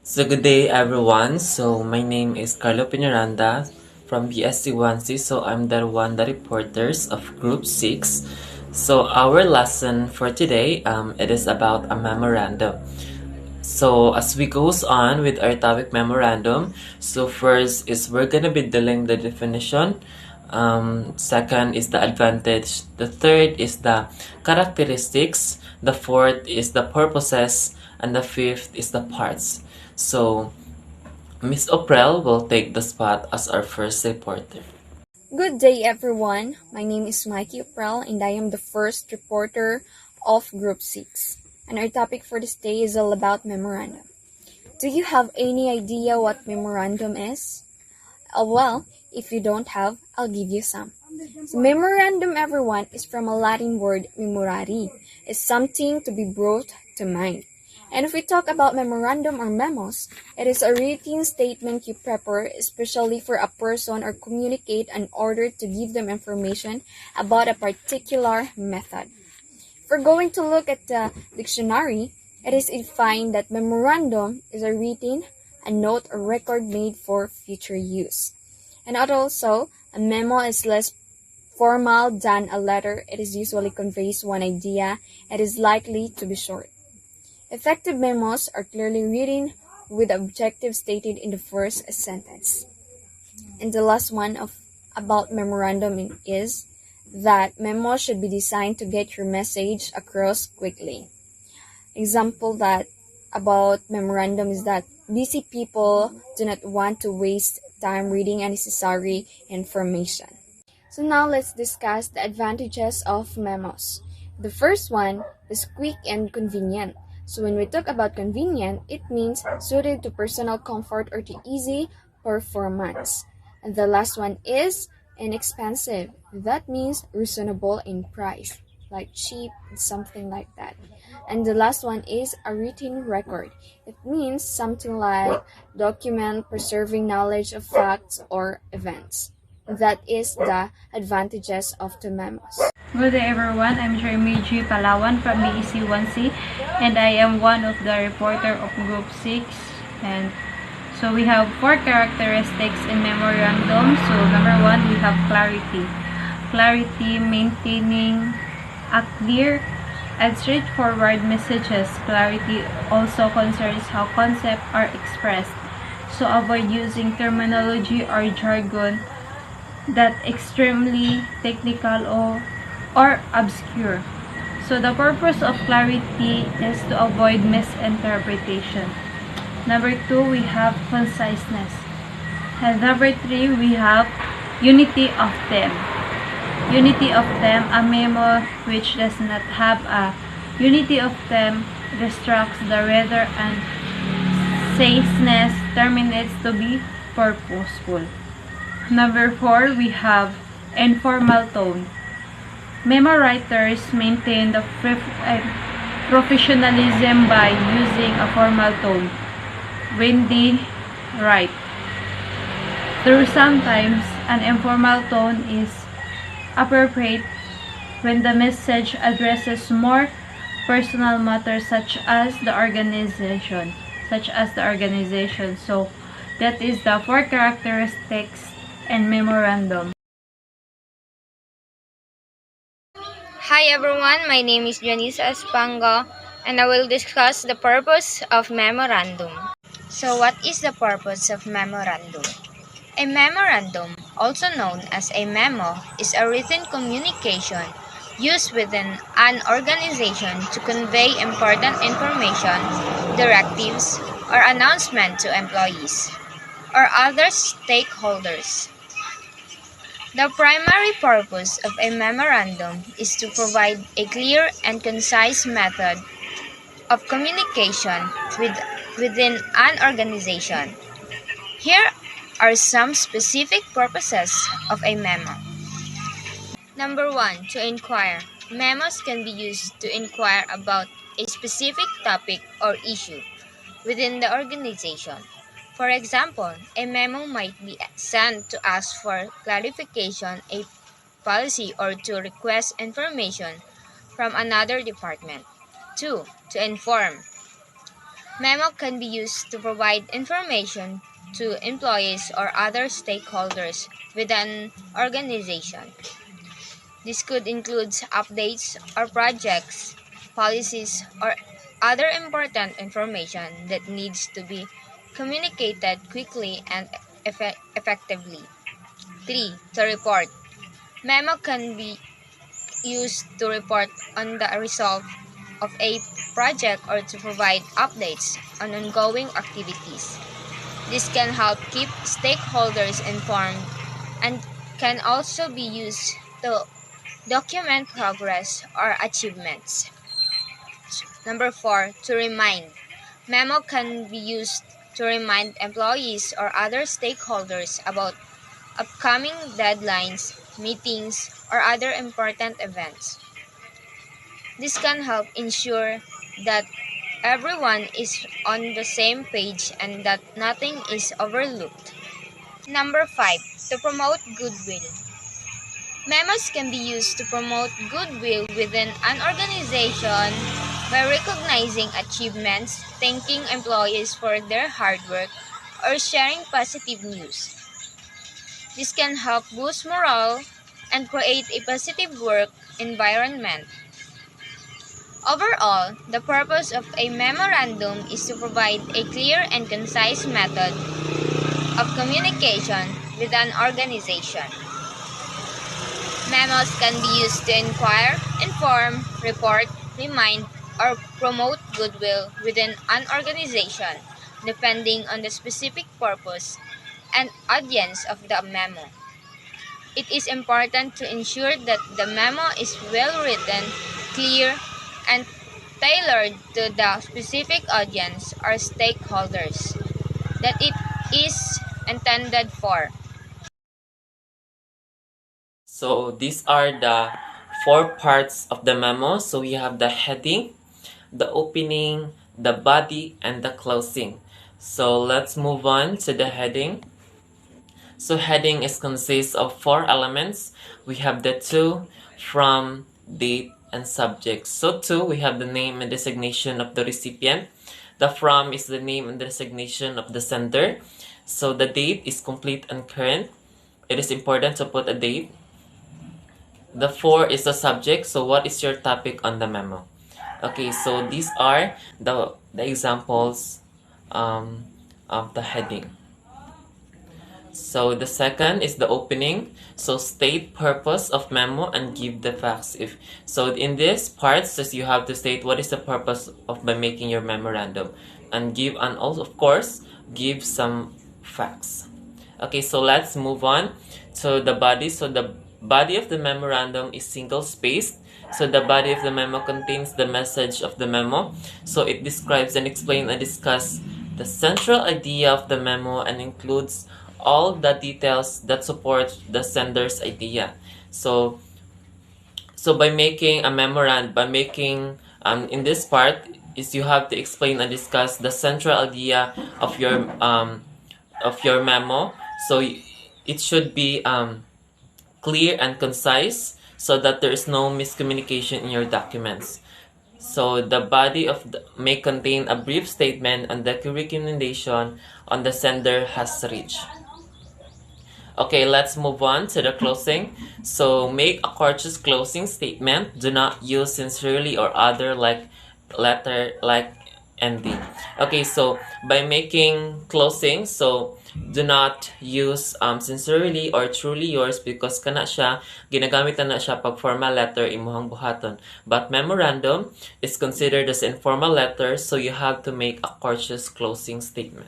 So good day everyone. So my name is Carlo Pinaranda from BSC1C. So I'm the reporters of Group 6. So our lesson for today it is about a memorandum. So as we goes on with our topic memorandum, so first is we're gonna be dealing the definition. Second is the advantage. The third is the characteristics. The fourth is the purposes, and the fifth is the parts. So Miss Oprel will take the spot as our first reporter. Good day, everyone. My name is Mikey Uprel, and I am the first reporter of Group 6. And our topic for this day is all about memorandum. Do you have any idea what memorandum is? Well, if you don't have, I'll give you some. So memorandum, everyone, is from a Latin word memorari. It's something to be brought to mind. And if we talk about memorandum or memos, it is a written statement you prepare especially for a person or communicate in order to give them information about a particular method. If we're going to look at the dictionary, it is defined that memorandum is a written, a note or record made for future use. And also, a memo is less formal than a letter. It is usually conveys one idea. It is likely to be short. Effective memos are clearly written with objective stated in the first sentence. And the last one about memorandum is that memo should be designed to get your message across quickly. Example that about memorandum is that busy people do not want to waste time reading unnecessary information. So now let's discuss the advantages of memos. The first one is quick and convenient. So when we talk about convenient, it means suited to personal comfort or to easy performance. And the last one is inexpensive. That means reasonable in price, like cheap, something like that. And the last one is a written record. It means something like document preserving knowledge of facts or events. That is the advantages of the memos. Good day everyone, I'm Jeremy G. Palawan from BEC1C and I am one of the reporter of Group 6. And so we have 4 characteristics in memorandum. So number 1, we have clarity. Clarity, maintaining a clear and straightforward messages. Clarity also concerns how concepts are expressed. So avoid using terminology or jargon that extremely technical or obscure. So the purpose of clarity is to avoid misinterpretation. Number 2, we have conciseness. And number 3, we have unity of theme. Unity of theme, a memo which does not have a unity of theme distracts the reader and saysness terminates to be purposeful. Number 4, we have informal tone. Memo writers maintain the professionalism by using a formal tone when they write. Though sometimes an informal tone is appropriate when the message addresses more personal matters such as the organization. So that is the 4 characteristics and memorandum. Hi everyone, my name is Janice Espango and I will discuss the purpose of memorandum. So what is the purpose of memorandum? A memorandum, also known as a memo, is a written communication used within an organization to convey important information, directives, or announcement to employees or other stakeholders. The primary purpose of a memorandum is to provide a clear and concise method of communication within an organization. Here are some specific purposes of a memo. Number 1, to inquire. Memos can be used to inquire about a specific topic or issue within the organization. For example, a memo might be sent to ask for clarification, a policy, or to request information from another department. 2. To inform. Memo can be used to provide information to employees or other stakeholders within an organization. This could include updates or projects, policies, or other important information that needs to be communicated quickly and effectively. 3. To report. Memo can be used to report on the result of a project or to provide updates on ongoing activities. This can help keep stakeholders informed and can also be used to document progress or achievements. Number 4. To remind. Memo can be used to remind employees or other stakeholders about upcoming deadlines, meetings, or other important events. This can help ensure that everyone is on the same page and that nothing is overlooked. Number 5. To promote goodwill. Memos can be used to promote goodwill within an organization by recognizing achievements, thanking employees for their hard work, or sharing positive news. This can help boost morale and create a positive work environment. Overall, the purpose of a memorandum is to provide a clear and concise method of communication with an organization. Memos can be used to inquire, inform, report, remind, or promote goodwill within an organization, depending on the specific purpose and audience of the memo. It is important to ensure that the memo is well written, clear, and tailored to the specific audience or stakeholders that it is intended for. So these are the 4 parts of the memo. So we have the heading, the opening, the body, and the closing. So let's move on to the heading. So heading is consists of 4 elements. We have the to, from, date, and subject. So to, we have the name and designation of the recipient. The from is the name and designation of the sender. So the date is complete and current. It is important to put a date. The for is the subject. So what is your topic on the memo? Okay, so these are the examples of the heading. So the second is the opening. So state purpose of memo and give the facts. If so, in this part, says you have to state what is the purpose of by making your memorandum, and give, and also of course give some facts. Okay, so let's move on to the body. So the body of the memorandum is single spaced. So the body of the memo contains the message of the memo. So it describes and explains and discusses the central idea of the memo and includes all the details that support the sender's idea. So by making a memorandum, in this part is you have to explain and discuss the central idea of your memo. So it should be clear and concise so that there is no miscommunication in your documents. So the body may contain a brief statement on the recommendation on the sender has reached. Okay, let's move on to the closing. So make a courteous closing statement. Do not use sincerely or other letter like ending. Okay, so by making closing, so do not use sincerely or truly yours because kana siya ginagamit na siya pag formal letter imuhang buhaton. But memorandum is considered as informal letter, so you have to make a courteous closing statement.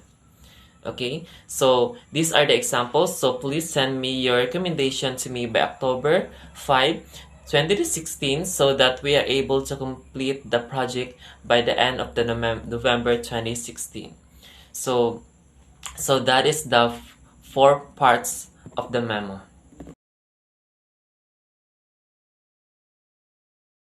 Okay, so these are the examples. So please send me your recommendation to me by October 5, 2016 so that we are able to complete the project by the end of the November 2016. So that is the 4 parts of the memo.